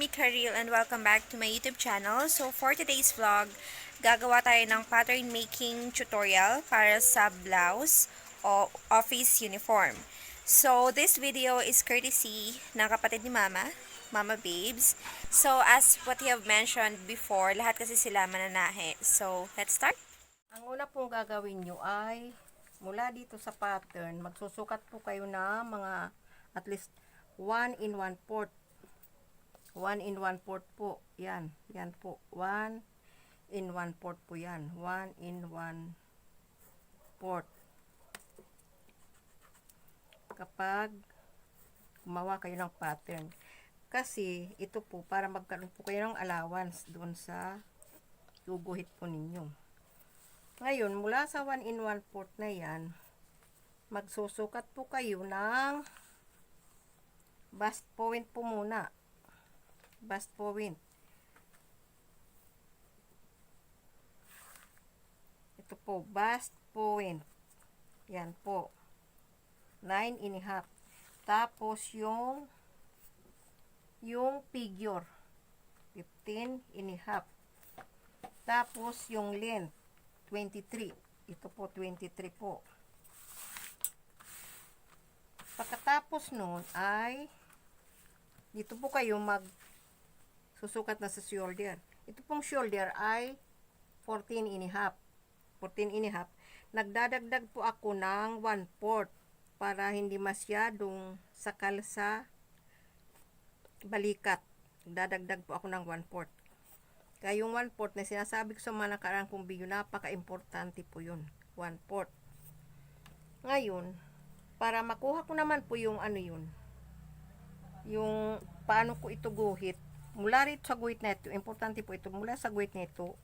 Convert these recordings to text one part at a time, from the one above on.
me Karil and welcome back to my YouTube channel. So for today's vlog, gagawa tayo ng pattern making tutorial para sa blouse o office uniform. So this video is courtesy ng kapatid ni Mama, Mama Babes. So as what you have mentioned before, lahat kasi sila mananahe. So let's start. Ang una pong gagawin nyo ay mula dito sa pattern, magsusukat po kayo na mga at least 1 in 1/4. 1 in 1/4 po. Yan. Yan po. 1 in 1/4 po yan. 1 in 1/4. Kapag gumawa kayo ng pattern. Kasi ito po para magkaroon po kayo ng allowance doon sa guguhit po ninyo. Ngayon, mula sa 1 in 1/4 na yan, magsusukat po kayo ng bust point po muna. Bust point. Ito po, bust point. Yan po. 9.5. Tapos yung figure. 15.5. Tapos yung length. 23. Ito po, 23 po. Pagkatapos nun ay dito po kayo susukat na sa shoulder. Ito pong shoulder ay 14.5. 14.5. Nagdadagdag po ako ng 1/4 para hindi masyadong sakal sa balikat. Nagdadagdag po ako ng 1/4. Kaya yung 1/4 na sinasabi ko sa mga nakaraang kong video, napaka-importante po yun. 1/4. Ngayon, para makuha ko naman po yung yung paano ko ito guhit, mula rito sa guhit na ito, importante po ito, mula sa guhit na ito,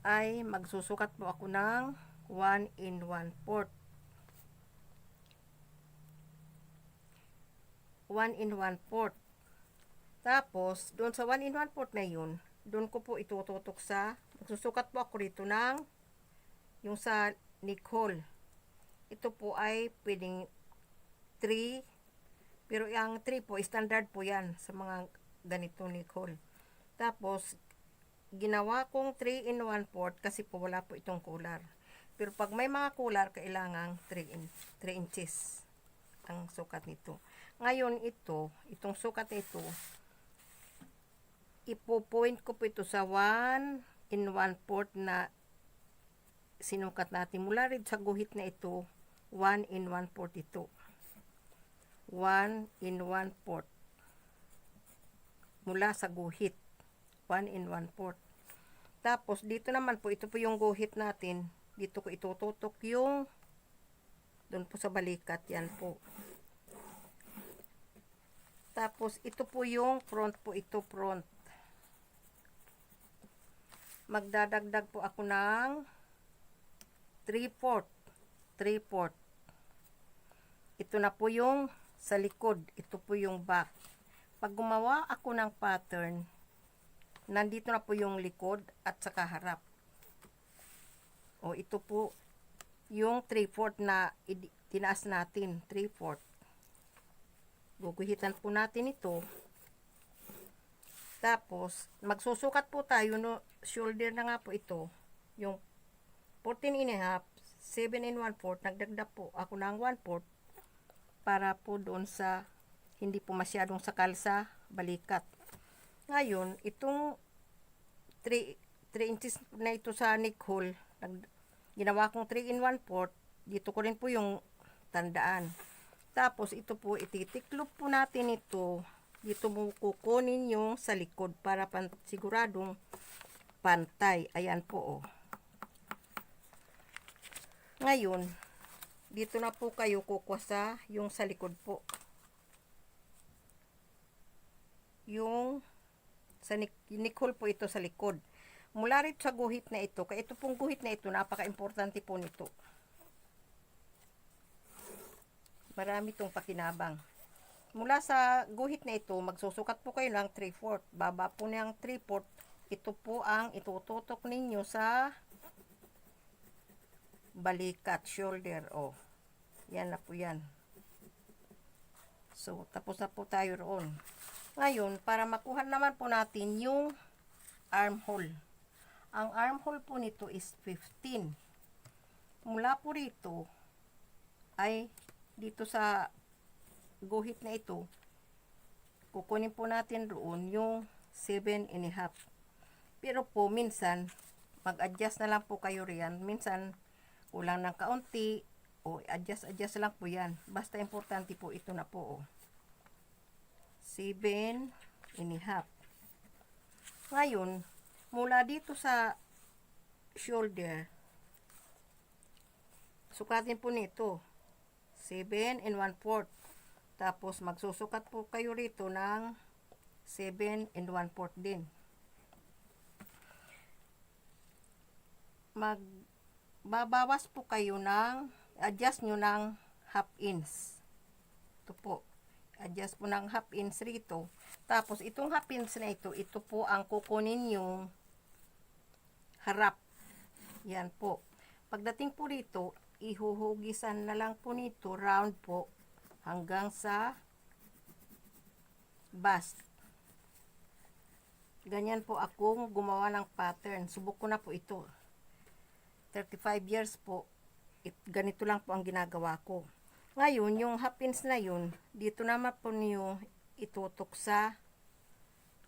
ay magsusukat po ako ng 1 in 1/4. 1 in 1/4. Tapos, doon sa 1 in 1/4 na yun, doon ko po itututok magsusukat po ako rito ng yung sa neck hole. Ito po ay pwedeng 3, pero yung 3 po, standard po yan sa mga ganitong neck hole. Tapos, ginawa kong 3 in 1/4 kasi po wala po itong collar. Pero pag may mga collar, kailangang 3 inches ang sukat nito. Ngayon itong sukat nito, ipo-point ko po ito sa 1 in 1/4 na sinukat natin. Mula rin sa guhit na ito, 1 in 1/4 ito. 1 in 1/4. Mula sa guhit. 1 in 1/4. Tapos, dito naman po, ito po yung guhit natin. Dito ko itututok yung doon po sa balikat. Yan po. Tapos, ito po yung front po. Ito front. Magdadagdag po ako ng 3/4. 3/4. Ito na po yung sa likod. Ito po yung back. Pag gumawa ako ng pattern, nandito na po yung likod at saka harap. O ito po yung 3/4 na tinaas natin. 3/4. Guguhitan po natin ito. Tapos, magsusukat po tayo, no, shoulder na nga po ito. Yung 14.5, 7 in 1/4, nagdagdag po ako ng 1/4 para po doon sa hindi po masyadong sakal sa balikat. Ngayon, itong 3 inches na ito sa neck hole, ginawa kong 3 in 1/4, dito ko rin po yung tandaan. Tapos, ito po, ititiklop po natin ito. Dito mo kukunin yung sa likod para siguradong pantay. Ayan po, oh. Ngayon, dito na po kayo kukuha sa yung sa likod po. Yung sa neck hole po ito sa likod. Mula rito sa guhit na ito, kaya ito pong guhit na ito, napaka-importante po nito. Marami itong pakinabang. Mula sa guhit na ito, magsusukat po kayo ng 3/4. Baba po ng 3/4. Ito po ang itututok ninyo sa balikat, shoulder. O, yan na po yan. So, tapos na po tayo roon. Ngayon, para makuha naman po natin yung armhole. Ang armhole po nito is 15. Mula po rito, ay dito sa guhit na ito, kukunin po natin roon yung 7.5. Pero po, minsan, mag-adjust na lang po kayo riyan. Minsan, kulang ng kaunti, o adjust lang po yan. Basta importante po ito na po, 7.5. Ngayon, mula dito sa shoulder, sukatin po nito 7 1/4. Tapos magsusukat po kayo rito ng 7 1/4 din. Magbabawas po kayo ng adjust nyo ng half inch. Ito po, adjust po ng half inch rito. Tapos itong half inch na ito po ang kukunin yung harap. Yan po. Pagdating po rito, ihuhugisan na lang po nito round po hanggang sa bust. Ganyan po akong gumawa ng pattern. Subok ko na po ito. 35 years po, ganito lang po ang ginagawa ko. Ngayon, yung half inch na yun, dito naman po niyo itutok sa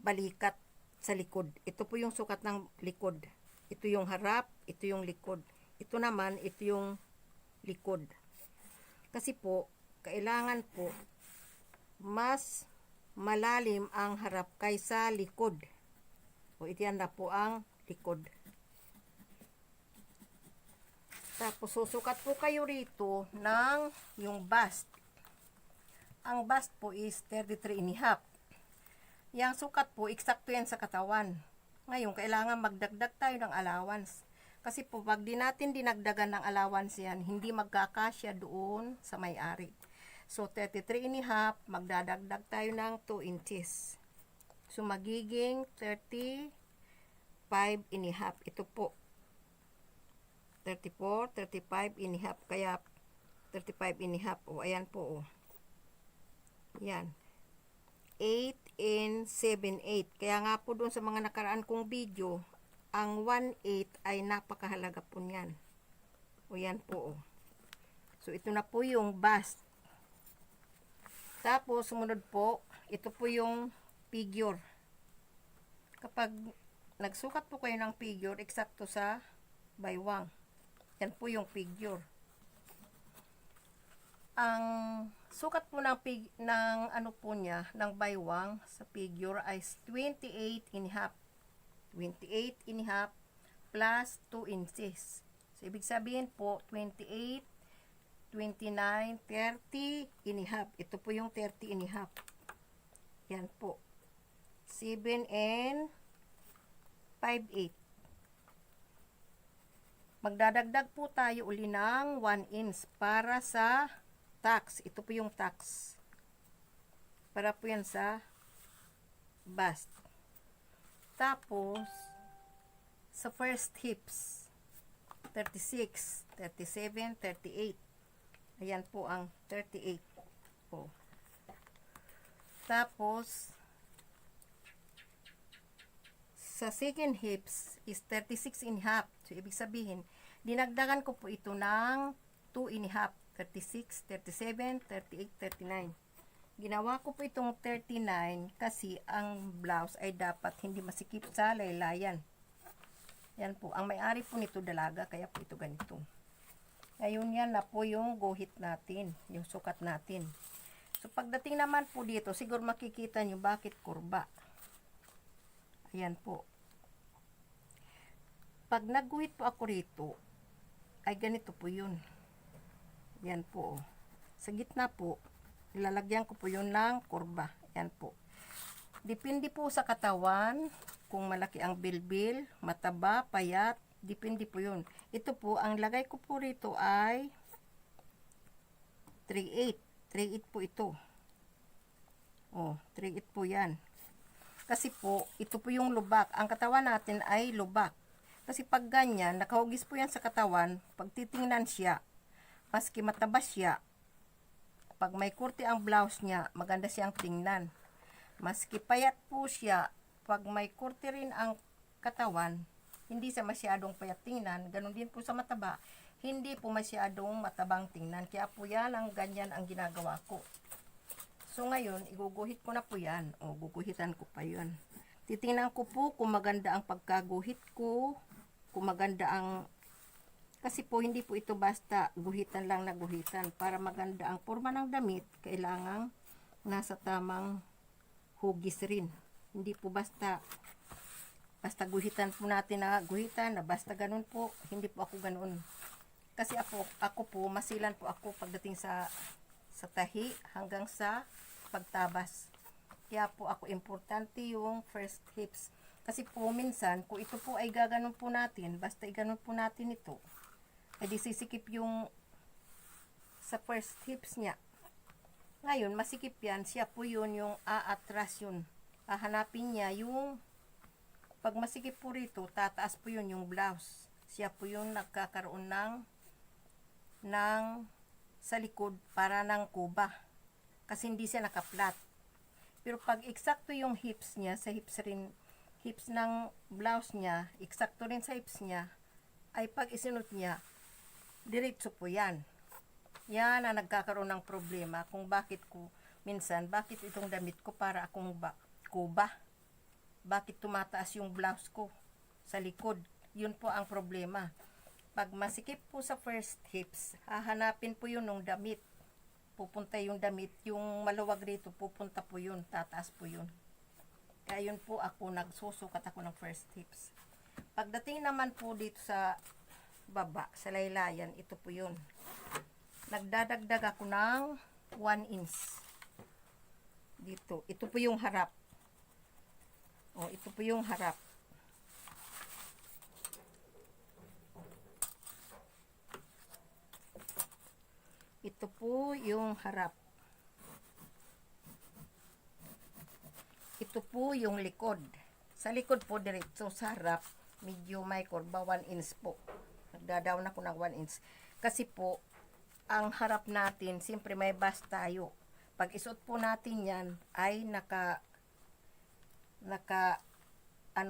balikat sa likod. Ito po yung sukat ng likod. Ito yung harap, ito yung likod. Ito naman, ito yung likod. Kasi po, kailangan po mas malalim ang harap kaysa likod. O ito yan na po ang likod. Tapos susukat po kayo rito ng yung bust. Ang bust po is 33.5. Yang sukat po, eksakto yan sa katawan. Ngayon, kailangan magdagdag tayo ng allowance. Kasi po, pag di natin dinagdagan ng allowance yan, hindi magkakasya doon sa may-ari. So, 33.5, magdadagdag tayo ng 2 inches. So, magiging 35.5. Ito po. 34, 35.5. Kaya, 35.5. O, ayan po. O. Yan. 8 and 7/8. Kaya nga po doon sa mga nakaraan kong video, ang 1/8 ay napakahalaga po niyan. O yan po. So ito na po yung bust. Tapos sumunod po, ito po yung figure. Kapag nagsukat po kayo ng figure, eksakto sa baywang. Yan po yung figure. Ang sukat po ng ano po niya, ng baywang sa figure ay 28.5. 28.5 plus 2 inches. So, ibig sabihin po, 28, 29, 30.5. Ito po yung 30.5. Yan po. 7 and 5/8. Magdadagdag po tayo uli ng 1 inch para sa tax. Ito po yung tax. Para po yan sa bust. Tapos, sa first hips, 36, 37, 38. Ayan po ang 38 po. Tapos, sa second hips is 36.5. So, ibig sabihin, dinagdagan ko po ito ng 2.5. 36, 37, 38, 39. Ginawa ko po itong 39 kasi ang blouse ay dapat hindi masikip sa laylayan. Yan po. Ang may-ari po nito dalaga, kaya po ito ganito. Ngayon yan na po yung guhit natin, yung sukat natin. So pagdating naman po dito, siguro makikita nyo bakit kurba. Ayan po. Pag nagguhit po ako rito, ay ganito po yun. Yan po. Sa gitna po, ilalagyan ko po yun ng kurba. Yan po. Depende po sa katawan, kung malaki ang bilbil, mataba, payat, depende po yun. Ito po, ang lagay ko po rito ay 3/8. 3/8 po ito. Oh, 3/8 po yan. Kasi po, ito po yung lubak. Ang katawan natin ay lubak. Kasi pag ganyan, nakahugis po yan sa katawan, pag titingnan siya, maski mataba siya, pag may kurti ang blouse niya, maganda siyang tingnan. Maski payat po siya, pag may kurte rin ang katawan, hindi siya masyadong payat tingnan. Ganon din po sa mataba, hindi po masyadong matabang tingnan. Kaya po yan, ang ganyan ang ginagawa ko. So ngayon, iguguhit ko na po yan. O, guguhitan ko pa yun. Titingnan ko po kung maganda ang pagkaguhit ko, kung maganda ang... Kasi po, hindi po ito basta guhitan lang na guhitan. Para maganda ang forma ng damit, kailangang nasa tamang hugis rin. Hindi po basta guhitan po natin na guhitan, na basta ganun po. Hindi po ako ganun. Kasi ako po, masilan po ako pagdating sa tahi hanggang sa pagtabas. Kaya po ako importante yung first hips. Kasi po minsan, kung ito po ay gaganon po natin, basta iganon po natin ito, ay di sisikip yung sa first hips niya. Ngayon, masikip yan, siya po yun yung aatras yun. Hahanapin niya yung, pag masikip po rito, tataas po yun yung blouse. Siya po yung nagkakaroon ng sa likod para ng kuba. Kasi hindi siya nakaplat. Pero pag eksakto yung hips niya, sa hips ng blouse niya, eksakto rin sa hips niya, ay pag isinot niya, diretso po yan. Yan ang nagkakaroon ng problema kung bakit itong damit ko para akong kuba. Bakit tumataas yung blouse ko sa likod. Yun po ang problema. Pag masikip po sa first hips, hahanapin po yun ng damit. Pupunta yung damit, yung maluwag rito, pupunta po yun, tataas po yun. Kaya yun po nagsusukat ako ng first hips. Pagdating naman po dito sa baba, sa laylayan, ito po yun. Nagdadagdag ako ng 1 inch. Dito, ito po yung harap. O, ito po yung harap. Ito po yung harap. Ito po yung likod. Sa likod po diretso, sa harap, medyo may kurba 1 inch po. Nagdadaon ako ng 1 inch. Kasi po, ang harap natin, siyempre may bust tayo. Pag isuot po natin yan, ay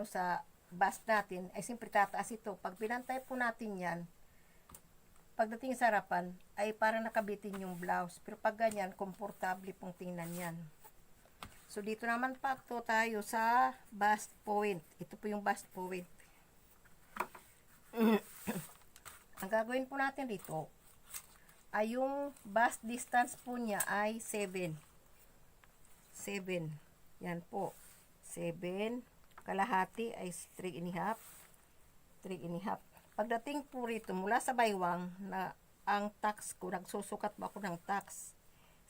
sa bust natin, ay siyempre tataas ito. Pag pinantay po natin yan, pagdating sa harapan, ay parang nakabitin yung blouse. Pero pag ganyan, komportable pong tingnan yan. So, dito naman pa tayo sa bust point. Ito po yung bust point. Ang gagawin po natin dito, ay yung bust distance po niya ay 7. 7. Yan po. 7. Kalahati ay 3.5. 3.5. Pagdating po rito, mula sa baywang, na ang tax ko, nagsusukat ba ako ng tax?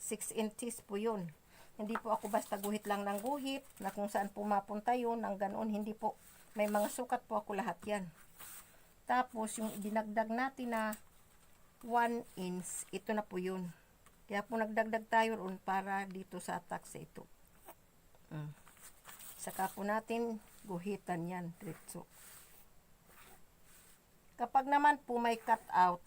6 inches po yun. Hindi po ako basta guhit lang ng guhit, na kung saan po mapunta yun, ng ganoon, hindi po. May mga sukat po ako lahat yan. Tapos, yung dinagdag natin na 1 inch, ito na po yun. Kaya po nagdagdag tayo roon para dito sa tax ito. Saka po natin guhitan yan, diretso. Kapag naman po may cut out,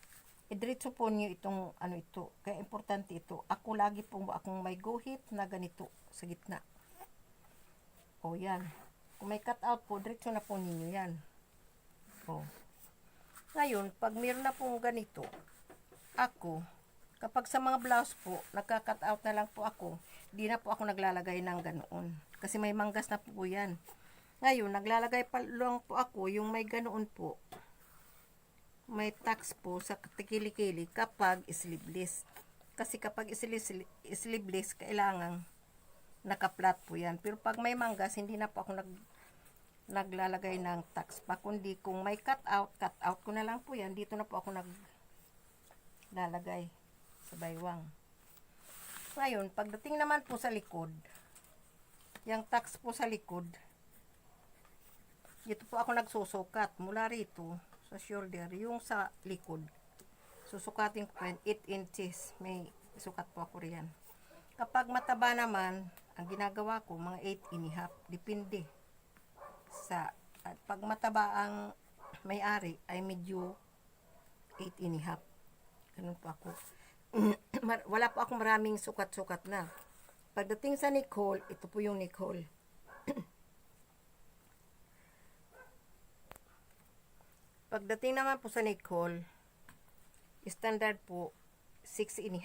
diretso po niyo itong ito. Kaya importante ito. Ako lagi po akong may guhit na ganito sa gitna. O yan. Kung may cut out po, diretso na po ninyo yan. O. Ngayon, pag meron na pong ganito, kapag sa mga blouse po, nagka-cut out na lang po ako, di na po ako naglalagay ng ganoon. Kasi may manggas na po yan. Ngayon, naglalagay pa lang po ako yung may ganoon po. May tax po sa kilikili kapag sleeveless. Kasi kapag sleeveless, kailangan naka-flat po yan. Pero pag may manggas, hindi na po ako naglalagay ng tax pa. Kundi kung may cut out ko na lang po yan. Dito na po ako naglalagay sa baywang. Ngayon, pagdating naman po sa likod, yung tax po sa likod, dito po ako nagsusukat mula rito sa shoulder, yung sa likod. Susukatin ko 8 inches. May sukat po ako riyan. Kapag mataba naman, ang ginagawa ko, mga 8.5. Depende. Pag mataba ang may-ari, ay medyo 8.5. Ganun po ako. Wala po akong maraming sukat-sukat na. Pagdating sa neck hole, ito po yung neck hole. Pagdating naman po sa neck hole, standard po 6.5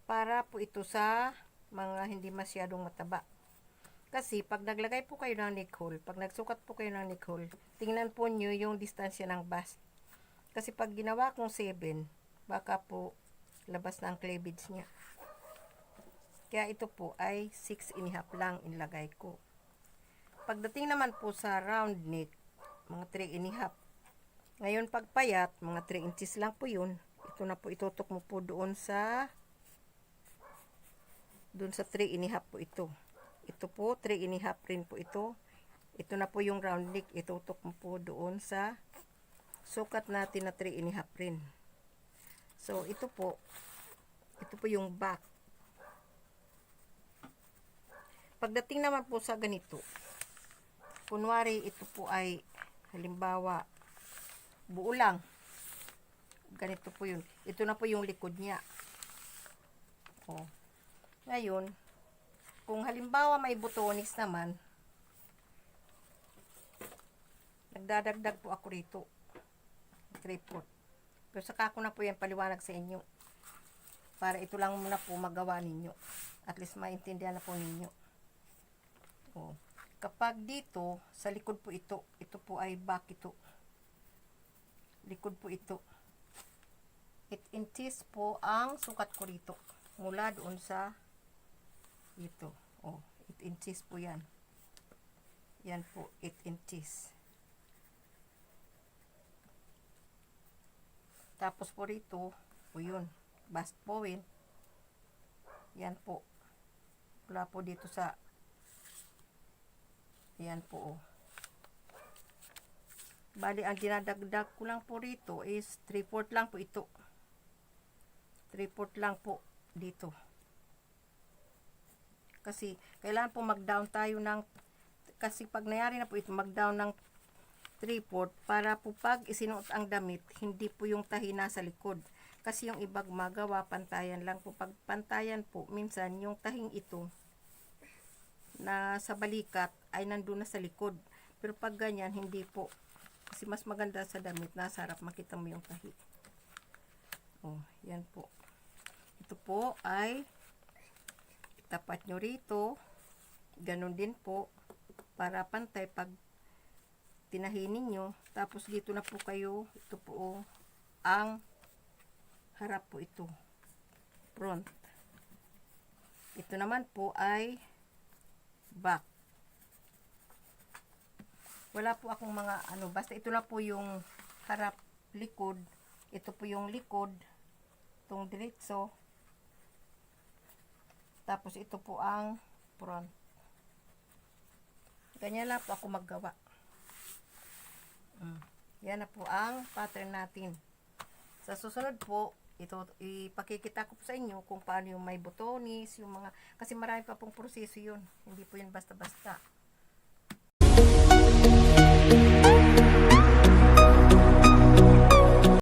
para po ito sa mga hindi masyadong mataba. Kasi pag naglagay po kayo ng neck hole, pag nagsukat po kayo ng neck hole, tingnan po nyo yung distansya ng bust. Kasi pag ginawa kong 7, baka po labas na ang cleavage niya. Kaya ito po ay 6.5 lang inlagay ko. Pagdating naman po sa round neck, mga 3.5. Ngayon pagpayat, mga 3 inches lang po yun. Ito na po itutok mo po doon sa 3.5 po ito. Ito po 3.5 rin po ito. Ito na po yung round neck, itutok mo po doon sa sukat natin na 3.5 rin. So ito po yung back. Pagdating naman po sa ganito, kunwari ito po ay halimbawa buo lang, ganito po yun. Ito na po yung likod niya. Ngayon, kung halimbawa may butonis naman, nagdadagdag po ako rito 3/4. Pero saka ko na po yan paliwanag sa inyo, para ito lang muna po magawa ninyo, at least maintindihan na po ninyo. Kapag dito sa likod po ito po ay back, ito likod po ito, 8 inches po ang sukat ko rito mula doon sa ito. 8 inches po yan. Yan po, 8 inches. Tapos po rito po yun, bust point. Yan po. Wala po dito sa yan po. Bali, ang dinadagdag ko lang po rito is 3/4 lang po ito. 3/4 lang po dito. Kasi, kailangan po mag-down tayo ng, kasi pag nangyari na po ito, mag-down ng 3/4 para po pag isinuot ang damit, hindi po yung tahi nasa likod. Kasi yung ibang magawa, pantayan lang po. Pag pantayan po, minsan yung tahing ito na sa balikat ay nandun na sa likod. Pero pag ganyan, hindi po. Kasi mas maganda sa damit, nasa harap, makita mo yung tahi. Yan po. Ito po ay tapat nyo rito. Ganon din po. Para pantay pag tinahin nyo. Tapos dito na po kayo. Ito po ang harap po ito. Front. Ito naman po ay back. Wala po akong mga basta ito na po yung harap, likod. Ito po yung likod, itong diretso. Tapos ito po ang front. Ganyan lang po ako maggawa. Yan na po ang pattern natin. Sa susunod po, ito ipakikita ko po sa inyo kung paano yung may butonis, yung mga, kasi marami pa pong proseso yun. Hindi po yun basta-basta.